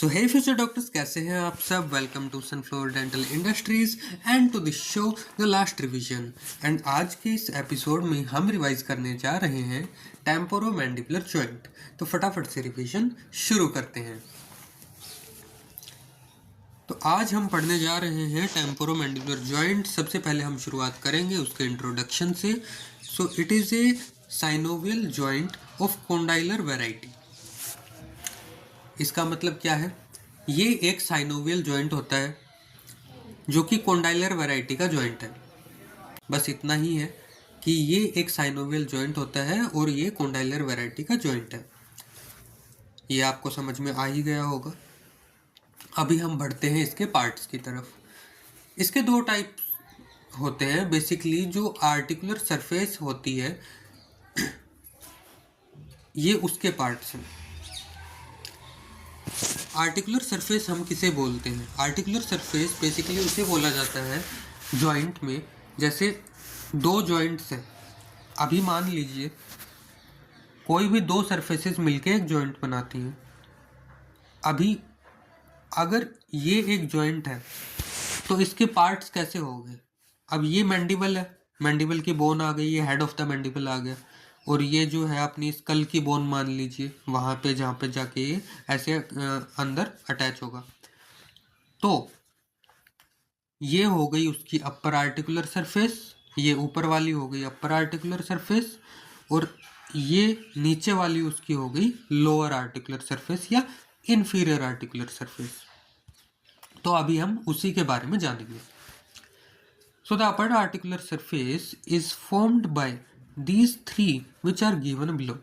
सो हे future doctors, कैसे हैं आप सब। Welcome to Sunflower dental industries and to this show the last revision. And आज के इस एपिसोड में हम रिवाइज करने जा रहे हैं टेम्पोरोमैंडिबुलर जॉइंट। तो फटाफट से रिवीजन शुरू करते हैं। तो आज हम पढ़ने जा रहे हैं टेम्पोरोमैंडिबुलर जॉइंट। सबसे पहले हम शुरुआत करेंगे उसके इंट्रोडक्शन से। So it is a synovial joint of condylar variety. इसका मतलब क्या है? ये एक साइनोवियल जॉइंट होता है जो कि कॉन्डाइलर वैरायटी का जॉइंट है। बस इतना ही है कि ये एक साइनोवियल जॉइंट होता है और ये कॉन्डाइलर वैरायटी का जॉइंट है। ये आपको समझ में आ ही गया होगा। अभी हम बढ़ते हैं इसके पार्ट्स की तरफ। इसके दो टाइप होते हैं बेसिकली। जो आर्टिकुलर सरफेस होती है ये उसके पार्ट्स हैं। आर्टिकुलर सरफेस हम किसे बोलते हैं? आर्टिकुलर सरफेस बेसिकली उसे बोला जाता है जॉइंट में, जैसे दो जॉइंट्स हैं। अभी मान लीजिए कोई भी दो सरफेसेस मिलके एक जॉइंट बनाती हैं। अभी अगर ये एक जॉइंट है तो इसके पार्ट्स कैसे होंगे? अब ये मैंडिबल है, मैंडिबल की बोन आ गई, ये हेड ऑफ द मैंडिबल आ गया, और ये जो है अपनी स्कल की बोन मान लीजिए, वहाँ पे जहाँ पे जाके ये ऐसे अंदर अटैच होगा। तो ये हो गई उसकी अपर आर्टिकुलर सरफेस, ये ऊपर वाली हो गई अपर आर्टिकुलर सरफेस, और ये नीचे वाली उसकी हो गई लोअर आर्टिकुलर सरफेस या इन्फीरियर आर्टिकुलर सरफेस। तो अभी हम उसी के बारे में जानेंगे। So the upper articular surface is formed by these three which are given below.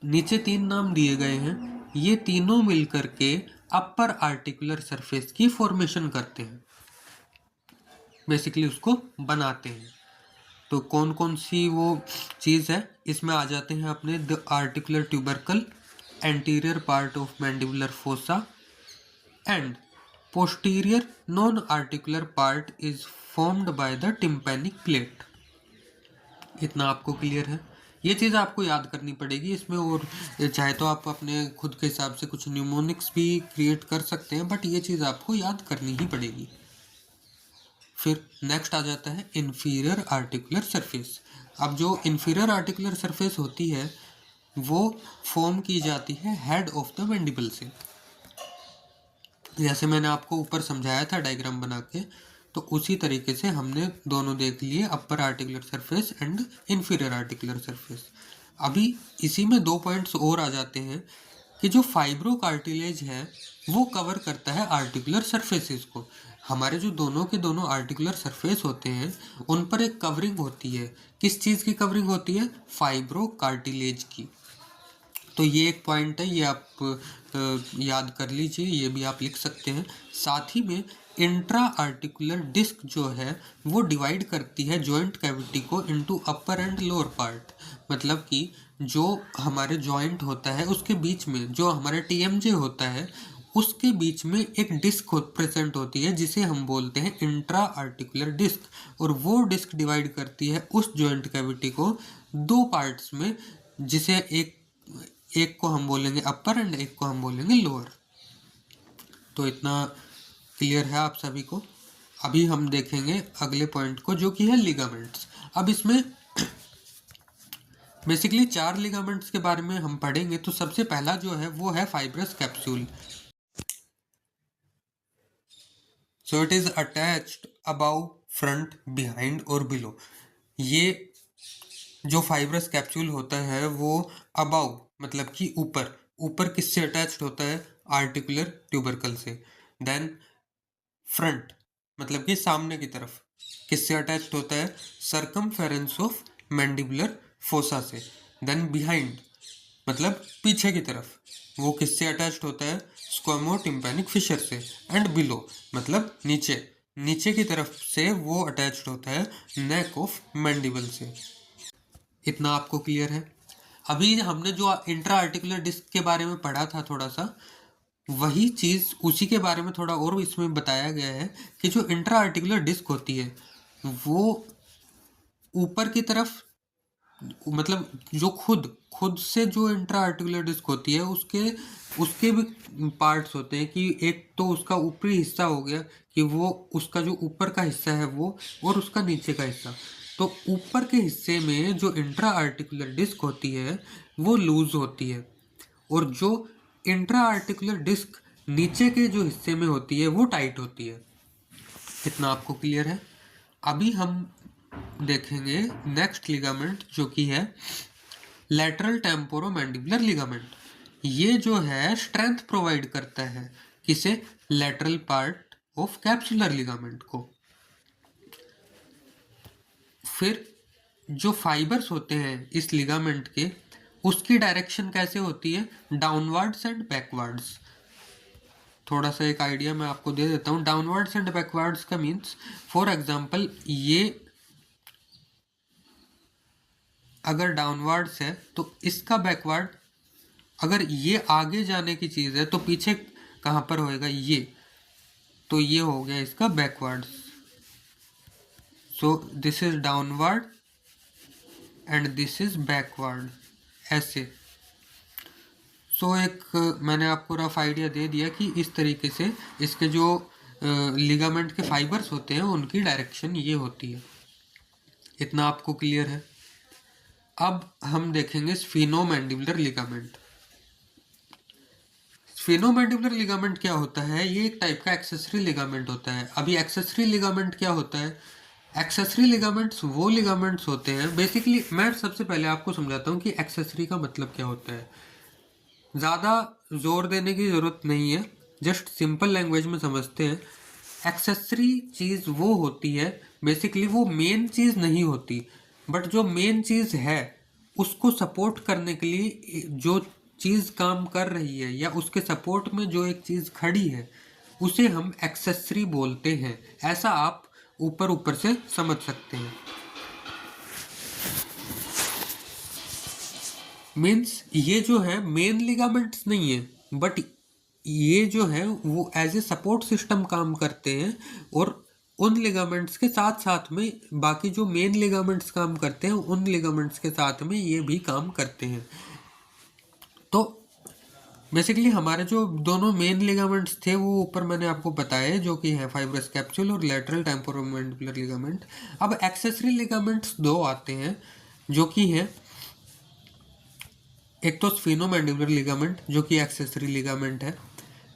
नीचे तीन नाम दिए गए हैं, ये तीनों मिलकर के अपर आर्टिकुलर सरफेस की फॉर्मेशन करते हैं, बेसिकली उसको बनाते हैं। तो कौन कौन सी वो चीज़ है? इसमें आ जाते हैं अपने the articular tubercle, anterior part of mandibular fossa, and posterior non-articular part is formed by the tympanic plate। इतना आपको क्लियर है? ये चीज़ आपको याद करनी पड़ेगी इसमें, और चाहे तो आप अपने खुद के हिसाब से कुछ न्यूमोनिक्स भी क्रिएट कर सकते हैं, बट ये चीज़ आपको याद करनी ही पड़ेगी। फिर नेक्स्ट आ जाता है इन्फीरियर आर्टिकुलर सरफेस। अब जो इन्फीरियर आर्टिकुलर सरफेस होती है वो फॉर्म की जाती है हेड ऑफ द मैंडिबल से। जैसे मैंने आपको ऊपर समझाया था डायग्राम बना के, तो उसी तरीके से हमने दोनों देख लिए, upper articular surface and inferior articular surface. अभी इसी में दो पॉइंट्स और आ जाते हैं कि जो फाइब्रो कार्टिलेज है वो कवर करता है आर्टिकुलर सरफेसेस को। हमारे जो दोनों के दोनों आर्टिकुलर सरफेस होते हैं उन पर एक कवरिंग होती है। किस चीज़ की कवरिंग होती है? फाइब्रो कार्टिलेज की। तो ये एक पॉइंट है, ये आप याद कर लीजिए, ये भी आप लिख सकते हैं। साथ ही में इंट्रा आर्टिकुलर डिस्क जो है वो डिवाइड करती है जॉइंट कैविटी को into upper and lower part. मतलब कि जो हमारे जॉइंट होता है उसके बीच में, जो हमारा टीएमजे होता है उसके बीच में एक डिस्क प्रेजेंट होती है जिसे हम बोलते हैं इंट्रा आर्टिकुलर डिस्क, और वो डिस्क डिवाइड करती है उस जॉइंट कैविटी को दो पार्ट्स में, जिसे एक को हम बोलेंगे अपर एंड एक को हम बोलेंगे लोअर। तो इतना क्लियर है आप सभी को। अभी हम देखेंगे अगले पॉइंट को जो कि है लिगामेंट्स। अब इसमें बेसिकली चार लिगामेंट्स के बारे में हम पढ़ेंगे। तो सबसे पहला जो है वो है fibrous capsule. So it is attached above, front, behind और बिलो। ये जो फाइब्रस कैप्सूल होता है वो अबाउ मतलब कि ऊपर, ऊपर किससे अटैच्ड होता है? आर्टिकुलर ट्यूबरकल से। देन फ्रंट मतलब कि सामने की तरफ, किससे अटैच्ड होता है? सर्कमफेरेंस ऑफ मैंडिबुलर फोसा से। देन बिहाइंड मतलब पीछे की तरफ, वो किससे अटैच्ड होता है? स्क्वैमो टिम्पैनिक फिशर से। एंड बिलो मतलब नीचे, नीचे की तरफ से वो अटैच्ड होता है नेक ऑफ मैंडिबल से। इतना आपको क्लियर है? अभी हमने जो इंट्रा आर्टिकुलर डिस्क के बारे में पढ़ा था थोड़ा सा, वही चीज़ उसी के बारे में थोड़ा और इसमें बताया गया है कि जो इंट्रा आर्टिकुलर डिस्क होती है वो ऊपर की तरफ, मतलब जो खुद खुद से जो इंट्रा आर्टिकुलर डिस्क होती है उसके भी पार्ट्स होते हैं कि एक तो उसका ऊपरी हिस्सा हो गया कि वो उसका जो ऊपर का हिस्सा है वो, और उसका नीचे का हिस्सा। तो ऊपर के हिस्से में जो इंट्रा आर्टिकुलर डिस्क होती है वो लूज होती है, और जो इंट्रा आर्टिकुलर डिस्क नीचे के जो हिस्से में होती है वो टाइट होती है। इतना आपको क्लियर है। अभी हम देखेंगे नेक्स्ट लिगामेंट जो कि है लैटरल टेम्पोरोमैंडिबुलर लिगामेंट। ये जो है स्ट्रेंथ प्रोवाइड करता है किसे, lateral part of capsular ligament को। फिर जो फाइबर्स होते हैं इस लिगामेंट के, उसकी डायरेक्शन कैसे होती है, डाउनवर्ड्स एंड बैकवर्ड्स। थोड़ा सा एक आइडिया मैं आपको दे देता हूँ। डाउनवर्ड्स एंड बैकवर्ड्स का मीन्स, फॉर एग्जांपल ये अगर डाउनवर्ड्स है तो इसका बैकवर्ड, अगर ये आगे जाने की चीज़ है तो पीछे कहाँ पर होएगा, ये, तो ये हो गया इसका backwards. So this is downward and this is backward, ऐसे। सो एक मैंने आपको रफ आइडिया दे दिया कि इस तरीके से इसके जो लिगामेंट के फाइबर्स होते हैं उनकी डायरेक्शन ये होती है। इतना आपको क्लियर है। अब हम देखेंगे स्फीनोमैंडिबुलर लिगामेंट। स्फीनोमैंडिबुलर लिगामेंट क्या होता है, ये एक टाइप का एक्सेसरी लिगामेंट होता है। अभी एक्सेसरी लिगामेंट क्या होता है, एक्सेसरी लिगामेंट्स वो लिगामेंट्स होते हैं, बेसिकली मैं सबसे पहले आपको समझाता हूँ कि एक्सेसरी का मतलब क्या होता है। ज़्यादा जोर देने की ज़रूरत नहीं है, जस्ट सिंपल लैंग्वेज में समझते हैं। एक्सेसरी चीज़ वो होती है, बेसिकली वो मेन चीज़ नहीं होती, बट जो मेन चीज़ है उसको सपोर्ट करने के लिए जो चीज़ काम कर रही है या उसके सपोर्ट में जो एक चीज़ खड़ी है उसे हम एक्सेसरी बोलते हैं। ऐसा आप ऊपर ऊपर से समझ सकते हैं। मीन्स ये जो है मेन लिगामेंट्स नहीं है, बट ये जो है वो एज ए सपोर्ट सिस्टम काम करते हैं, और उन लिगामेंट्स के साथ साथ में बाकी जो मेन लिगामेंट्स काम करते हैं उन लिगामेंट्स के साथ में ये भी काम करते हैं। तो बेसिकली हमारे जो दोनों मेन लिगामेंट्स थे वो ऊपर मैंने आपको बताया, जो कि है फाइब्रस कैप्सूल और लैटरल टेम्पोरोमैंडिबुलर लिगामेंट। अब एक्सेसरी लिगामेंट्स दो आते हैं जो कि है, एक तो स्फीनोमैंडिबुलर लिगामेंट जो कि एक्सेसरी लिगामेंट है।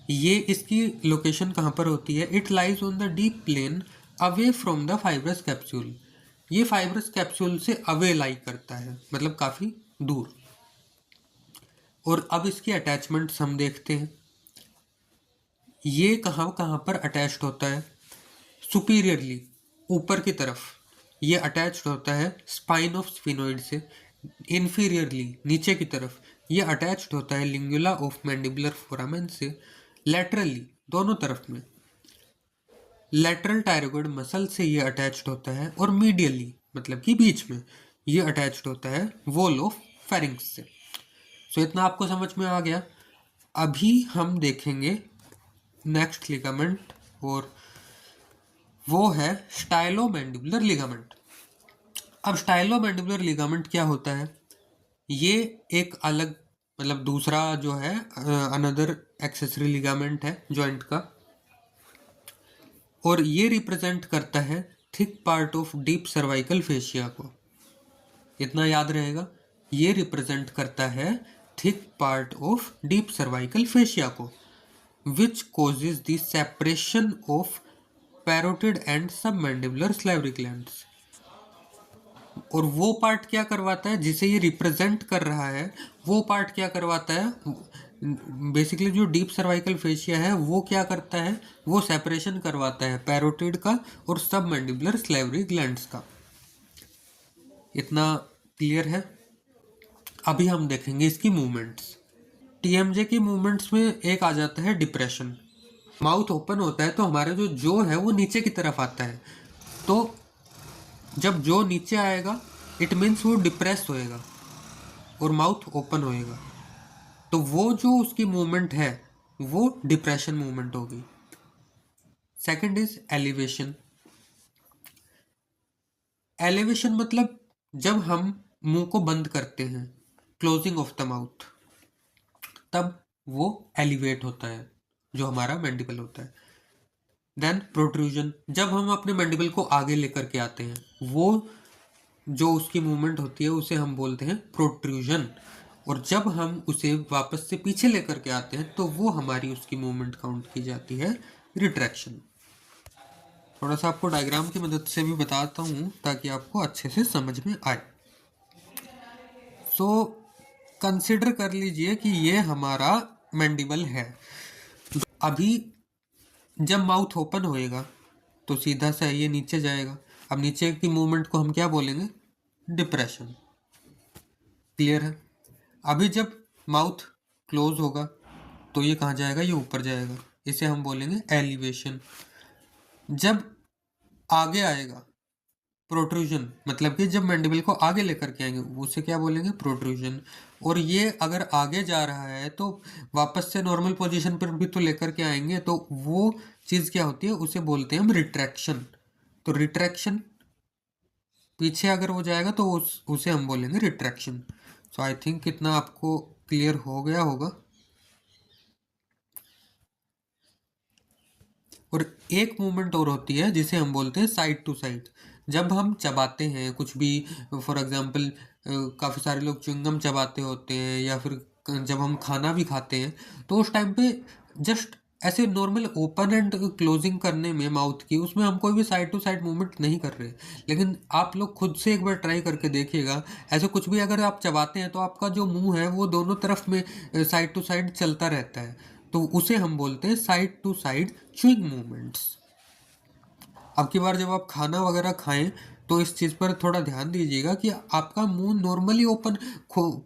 ये इसकी लोकेशन कहाँ पर होती है, it lies on the deep plane away from the fibrous capsule. ये फाइब्रस कैप्सूल से अवे लाई करता है, मतलब काफ़ी दूर। और अब इसकी अटैचमेंट्स हम देखते हैं। ये कहाँ कहाँ पर अटैच्ड होता है, सुपीरियरली ऊपर की तरफ ये अटैच्ड होता है स्पाइन ऑफ स्फिनोइड से। इन्फीरियरली नीचे की तरफ ये अटैच्ड होता है लिंगुला ऑफ मैंडिबुलर फोरामेन से। लैटरली दोनों तरफ में लैटरल टायरोइड मसल से ये अटैच्ड होता है, और मीडियली मतलब कि बीच में ये अटैच्ड होता है वॉल ऑफ फेरिंक्स से। सो इतना आपको समझ में आ गया। अभी हम देखेंगे नेक्स्ट लिगामेंट, और वो है स्टाइलोमैंडिबुलर लिगामेंट। अब स्टाइलोमैंडिबुलर लिगामेंट क्या होता है, ये एक अलग मतलब दूसरा जो है अनदर एक्सेसरी लिगामेंट है जॉइंट का, और ये रिप्रेजेंट करता है thick part of deep cervical fascia को। इतना याद रहेगा, ये रिप्रेजेंट करता है thick part of deep cervical fascia को, विच causes the separation of parotid and submandibular salivary glands। और वो पार्ट क्या करवाता है जिसे ये रिप्रेजेंट कर रहा है, वो पार्ट क्या करवाता है, बेसिकली जो डीप सर्वाइकल फेशिया है वो क्या करता है, वो सेपरेशन करवाता है पैरोटिड का और सबमैंडिबुलर सलाइवरी ग्लैंड्स का। इतना क्लियर है। अभी हम देखेंगे इसकी मूवमेंट्स। टीएमजे की मूवमेंट्स में एक आ जाता है डिप्रेशन। माउथ ओपन होता है तो हमारा जो है वो नीचे की तरफ आता है, तो जब जो नीचे आएगा इट मीन्स वो डिप्रेस होएगा और माउथ ओपन होएगा, तो वो जो उसकी मूवमेंट है वो डिप्रेशन मूवमेंट होगी। Second is elevation. एलिवेशन मतलब जब हम मुंह को बंद करते हैं क्लोजिंग ऑफ द माउथ, तब वो एलिवेट होता है जो हमारा मैंडिबल होता है। देन प्रोट्रूजन, जब हम अपने मैंडिबल को आगे लेकर के आते हैं, वो जो उसकी मूवमेंट होती है उसे हम बोलते हैं प्रोट्रूजन। और जब हम उसे वापस से पीछे लेकर के आते हैं तो वो हमारी उसकी मूवमेंट काउंट की जाती है रिट्रैक्शन। थोड़ा सा आपको डायग्राम की मदद से भी बताता हूँ ताकि आपको अच्छे से समझ में आए। सो कंसिडर कर लीजिए कि ये हमारा मैंडिबल है। अभी जब माउथ ओपन होएगा तो सीधा सा ये नीचे जाएगा। अब नीचे की मूवमेंट को हम क्या बोलेंगे? डिप्रेशन। क्लियर है? अभी जब माउथ क्लोज होगा तो ये कहाँ जाएगा? ये ऊपर जाएगा। इसे हम बोलेंगे एलिवेशन। जब आगे आएगा प्रोट्रूजन, मतलब कि जब मैंडिबल को आगे लेकर के आएंगे उसे क्या बोलेंगे? प्रोट्रूजन। और ये अगर आगे जा रहा है तो वापस से नॉर्मल पोजीशन पर भी तो लेकर के आएंगे, तो वो चीज़ क्या होती है? उसे बोलते हैं हम रिट्रैक्शन। तो रिट्रैक्शन पीछे अगर वो जाएगा तो उसे हम बोलेंगे रिट्रैक्शन। सो आई थिंक कितना आपको क्लियर हो गया होगा। और एक मूवमेंट और होती है जिसे हम बोलते हैं साइड टू साइड। जब हम चबाते हैं कुछ भी, फॉर एग्जांपल काफ़ी सारे लोग च्युइंगम चबाते होते हैं, या फिर जब हम खाना भी खाते हैं तो उस टाइम पे जस्ट ऐसे नॉर्मल ओपन एंड क्लोजिंग करने में माउथ की, उसमें हम कोई भी साइड टू साइड मूवमेंट नहीं कर रहे। लेकिन आप लोग खुद से एक बार ट्राई करके देखिएगा, ऐसे कुछ भी अगर आप चबाते हैं तो आपका जो मुंह है वो दोनों तरफ में साइड टू साइड चलता रहता है, तो उसे हम बोलते हैं side to side chewing movements. अब की बार जब आप खाना वगैरह खाएं तो इस चीज़ पर थोड़ा ध्यान दीजिएगा कि आपका मुंह नॉर्मली ओपन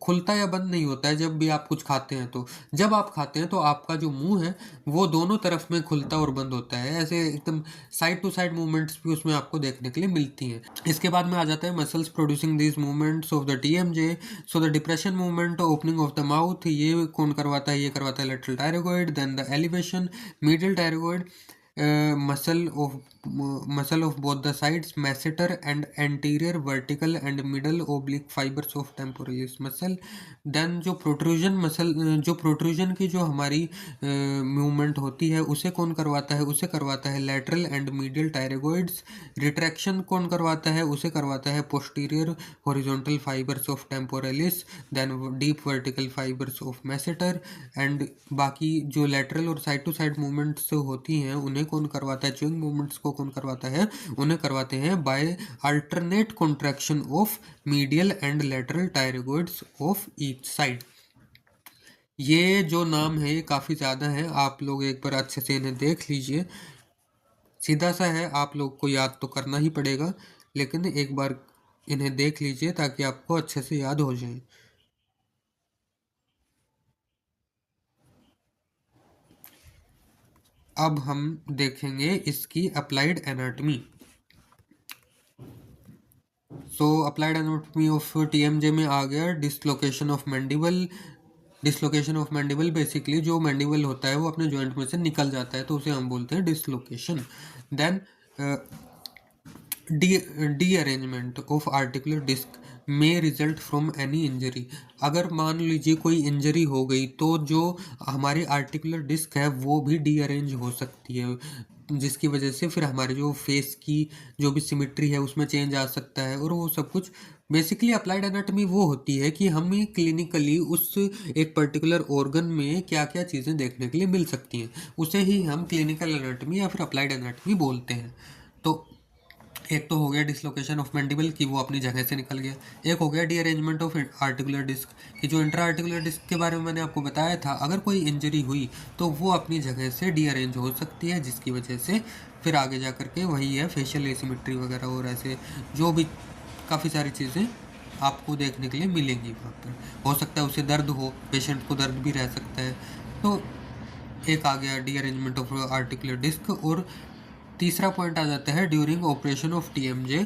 खुलता या बंद नहीं होता है जब भी आप कुछ खाते हैं। तो जब आप खाते हैं तो आपका जो मुंह है वो दोनों तरफ में खुलता और बंद होता है, ऐसे एकदम साइड टू साइड मूवमेंट्स भी उसमें आपको देखने के लिए मिलती हैं। इसके बाद में आ जाता है muscles producing these movements of the TMJ। So the depression movement, opening of the mouth, ये कौन करवाता है? ये करवाता है lateral pterygoid. Then the elevation, medial pterygoid, muscle of both the sides, masseter and anterior vertical and middle oblique fibers of temporalis muscle। Then जो protrusion muscle, जो protrusion की जो हमारी मूवमेंट होती है उसे कौन करवाता है? उसे करवाता है lateral and medial pterygoids. Retraction कौन करवाता है? उसे करवाता है posterior horizontal fibres of temporalis, then deep vertical fibres of masseter. And बाकी जो लेटरल और साइड टू साइड मूवमेंट्स होती हैं उन्हें कौन करवाता है? च्युइंग मूवमेंट्स को कौन करवाता है? उन्हें करवाते हैं by alternate contraction of medial and lateral pterygoids of each side. ये जो नाम है ये काफ़ी ज़्यादा है, आप लोग एक बार अच्छे से इन्हें देख लीजिए। सीधा सा है, आप लोग को याद तो करना ही पड़ेगा, लेकिन एक बार इन्हें देख लीजिए ताकि आपको अच्छे से याद हो जाए। अब हम देखेंगे इसकी applied anatomy. So applied anatomy of TMJ में आ गया dislocation of mandible. Dislocation of mandible basically जो मैंडिबल होता है वो अपने जॉइंट में से निकल जाता है तो उसे हम बोलते हैं dislocation. Then derangement of articular disc में रिजल्ट फ्रॉम एनी इंजरी। अगर मान लीजिए कोई इंजरी हो गई तो जो हमारी आर्टिकुलर डिस्क है वो भी डी अरेंज हो सकती है, जिसकी वजह से फिर हमारे जो फेस की जो भी सिमिट्री है उसमें चेंज आ सकता है और वो सब कुछ। बेसिकली अप्लाइड एनाटॉमी वो होती है कि हमें क्लिनिकली उस एक पर्टिकुलर ऑर्गन में क्या क्या चीज़ें देखने के लिए मिल सकती हैं, उसे ही हम क्लिनिकल एनाटॉमी या फिर अप्लाइड एनाटॉमी बोलते हैं। तो एक तो हो गया डिसलोकेशन ऑफ मैंडिबल की वो अपनी जगह से निकल गया, एक हो गया रीअरेंजमेंट ऑफ आर्टिकुलर डिस्क की जो इंट्रा आर्टिकुलर डिस्क के बारे में मैंने आपको बताया था, अगर कोई इंजरी हुई तो वो अपनी जगह से रीअरेंज हो सकती है, जिसकी वजह से फिर आगे जा कर के वही है फेशियल एसिमेट्री वगैरह और ऐसे जो भी काफ़ी सारी चीज़ें आपको देखने के लिए मिलेंगी वहाँ पर। हो सकता है उसे दर्द हो, पेशेंट को दर्द भी रह सकता है। तो एक आ गया रीअरेंजमेंट ऑफ आर्टिकुलर डिस्क। और तीसरा पॉइंट आ जाता है during operation of TMJ।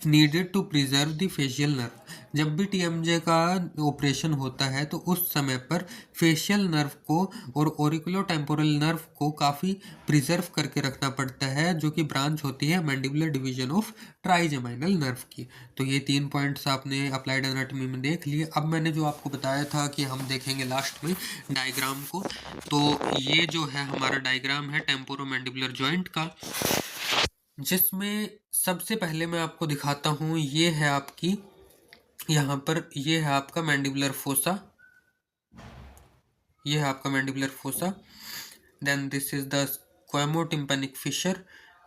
Needed to preserve the facial nerve. जब भी टीएमजे का ऑपरेशन होता है तो उस समय पर फेशियल नर्व को और ओरिकुलोटेम्पोरल नर्व को काफ़ी प्रिजर्व करके रखना पड़ता है, जो कि ब्रांच होती है mandibular division of trigeminal nerve की। तो ये 3 पॉइंट्स आपने अप्लाइड एनाटॉमी में देख लिए। अब मैंने जो आपको बताया था कि हम देखेंगे लास्ट में डायग्राम को, तो ये जो है हमारा डायग्राम है टेम्पोरोमैंडिबुलर जॉइंट का, जिसमें सबसे पहले मैं आपको दिखाता हूँ। ये है आपकी, यहाँ पर ये है आपका मैंडिबुलर फोसा, ये है आपका mandibular fossa. Then this is the squamotympanic fissure,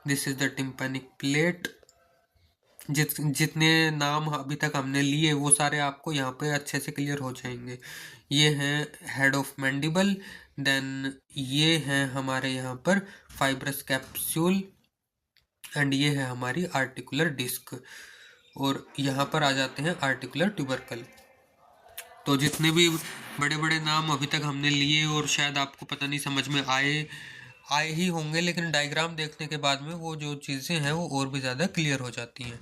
this is the tympanic plate. जितने नाम अभी तक हमने लिए वो सारे आपको यहाँ पे अच्छे से क्लियर हो जाएंगे। ये है हेड ऑफ मैंडिबल, देन ये है हमारे यहाँ पर फाइब्रस कैप्सूल, एंड ये है हमारी आर्टिकुलर डिस्क, और यहाँ पर आ जाते हैं आर्टिकुलर ट्यूबरकल। तो जितने भी बड़े बड़े नाम अभी तक हमने लिए और शायद आपको पता नहीं समझ में आए ही होंगे, लेकिन डायग्राम देखने के बाद में वो जो चीज़ें हैं वो और भी ज़्यादा क्लियर हो जाती हैं।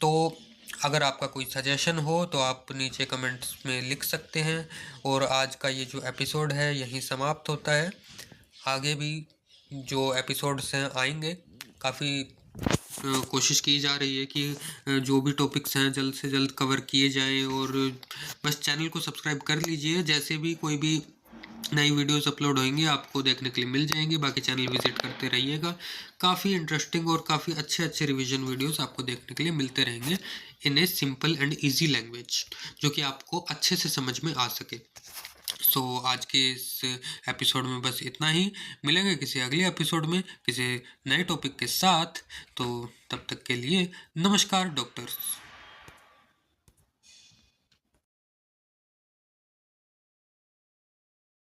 तो अगर आपका कोई सजेशन हो तो आप नीचे कमेंट्स में लिख सकते हैं। और आज का ये जो एपिसोड है यहीं समाप्त होता है। आगे भी जो एपिसोड्स हैं आएंगे, काफ़ी कोशिश की जा रही है कि जो भी टॉपिक्स हैं जल्द से जल्द कवर किए जाएं, और बस चैनल को सब्सक्राइब कर लीजिए। जैसे भी कोई भी नई वीडियोस अपलोड होंगी आपको देखने के लिए मिल जाएंगी। बाकी चैनल विजिट करते रहिएगा, काफ़ी इंटरेस्टिंग और काफ़ी अच्छे रिवीजन वीडियोस आपको देखने के लिए मिलते रहेंगे in a simple and easy language, जो कि आपको अच्छे से समझ में आ सके। सो आज के इस एपिसोड में बस इतना ही। मिलेंगे किसी अगले एपिसोड में किसी नए टॉपिक के साथ। तो तब तक के लिए नमस्कार डॉक्टर्स।